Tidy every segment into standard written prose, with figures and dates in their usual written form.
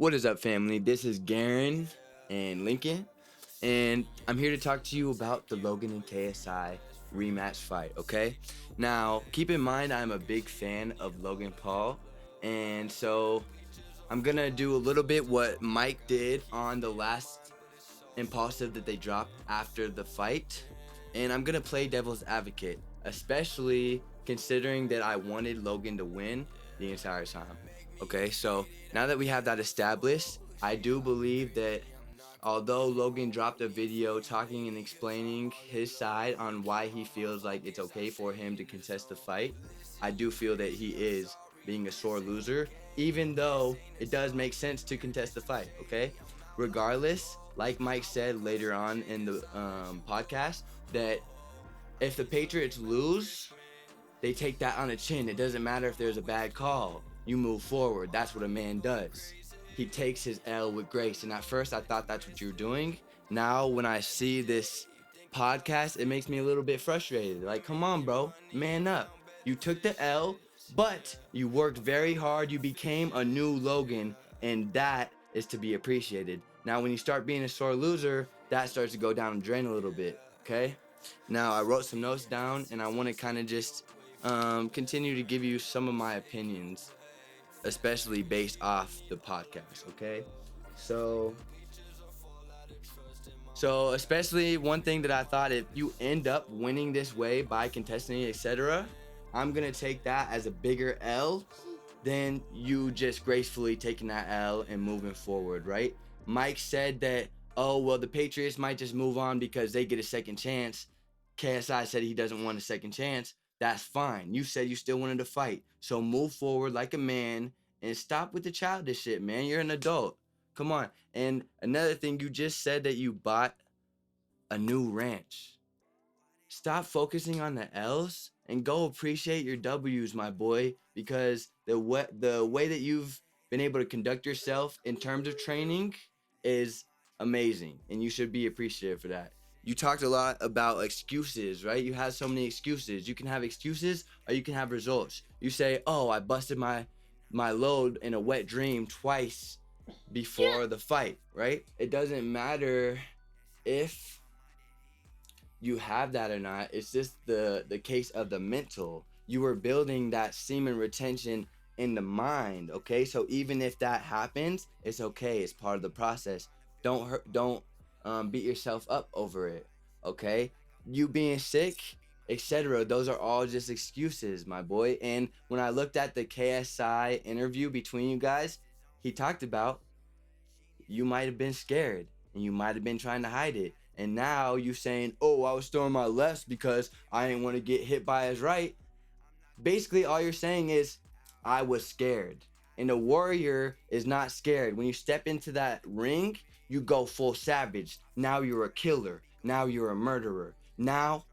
What is up, family? This is Garen and Lincoln, and I'm here to talk to you about the Logan and KSI rematch fight, okay? Now, keep in mind, I'm a big fan of Logan Paul, and so I'm gonna do a little bit what Mike did on the last impulsive that they dropped after the fight, and I'm gonna play devil's advocate, especially considering that I wanted Logan to win the entire time. Okay, so now that we have that established, I do believe that although Logan dropped a video talking and explaining his side on why he feels like it's okay for him to contest the fight, I do feel that he is being a sore loser, even though it does make sense to contest the fight, okay? Regardless, like Mike said later on in the podcast, that if the Patriots lose, they take that on the chin. It doesn't matter if there's a bad call. You move forward. That's what a man does. He takes his L with grace. And at first, I thought that's what you're doing. Now, when I see this podcast, it makes me a little bit frustrated. Like, come on, bro. Man up. You took the L, but you worked very hard. You became a new Logan. And that is to be appreciated. Now, when you start being a sore loser, that starts to go down the drain a little bit. Okay? Now, I wrote some notes down, and I want to kind of just continue to give you some of my opinions, especially based off the podcast. Okay, so especially one thing that I thought, if you end up winning this way by contesting, etc., I'm gonna take that as a bigger L than you just gracefully taking that L and moving forward, right? Mike said that, oh well, the Patriots might just move on because they get a second chance. KSI said he doesn't want a second chance. That's fine. You said you still wanted to fight. So move forward like a man and stop with the childish shit, man. You're an adult. Come on. And another thing, you just said that you bought a new ranch. Stop focusing on the L's and go appreciate your W's, my boy, because the way that you've been able to conduct yourself in terms of training is amazing, and you should be appreciative for that. You talked a lot about excuses, right? You had so many excuses. You can have excuses or you can have results. You say, "Oh, I busted my load in a wet dream twice before the fight," right? It doesn't matter if you have that or not. It's just the case of the mental. You were building that semen retention in the mind, okay? So even if that happens, it's okay. It's part of the process. Don't beat yourself up over it, okay? You being sick, etc., those are all just excuses, my boy. And when I looked at the KSI interview between you guys, he talked about you might have been scared and you might have been trying to hide it. And now you saying, "Oh, I was throwing my lefts because I didn't want to get hit by his right." Basically, all you're saying is, I was scared. And a warrior is not scared. When you step into that ring, you go full savage. Now you're a killer. Now you're a murderer. Now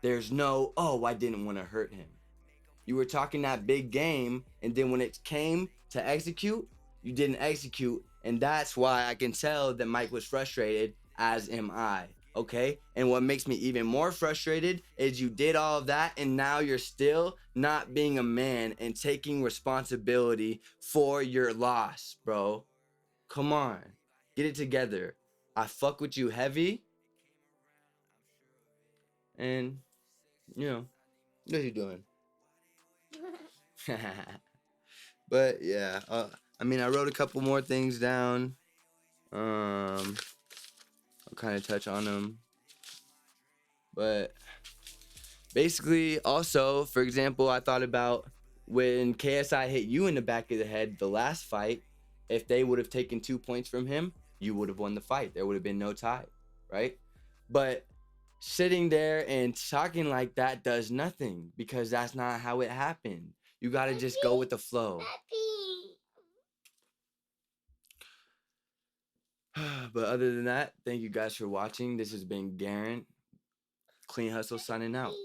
there's no, "Oh, I didn't want to hurt him." You were talking that big game, and then when it came to execute, you didn't execute, and that's why I can tell that Mike was frustrated, as am I. Okay? And what makes me even more frustrated is you did all of that, and now you're still not being a man and taking responsibility for your loss, bro. Come on. Get it together. I fuck with you heavy, and, what are you doing? But yeah, I wrote a couple more things down. I'll kind of touch on them. But basically, also, for example, I thought about when KSI hit you in the back of the head the last fight. If they would have taken 2 points from him, you would have won the fight. There would have been no tie, right? But sitting there and talking like that does nothing, because that's not how it happened. You got to just go with the flow. But other than that, thank you guys for watching. This has been Garen, Clean Hustle, signing out.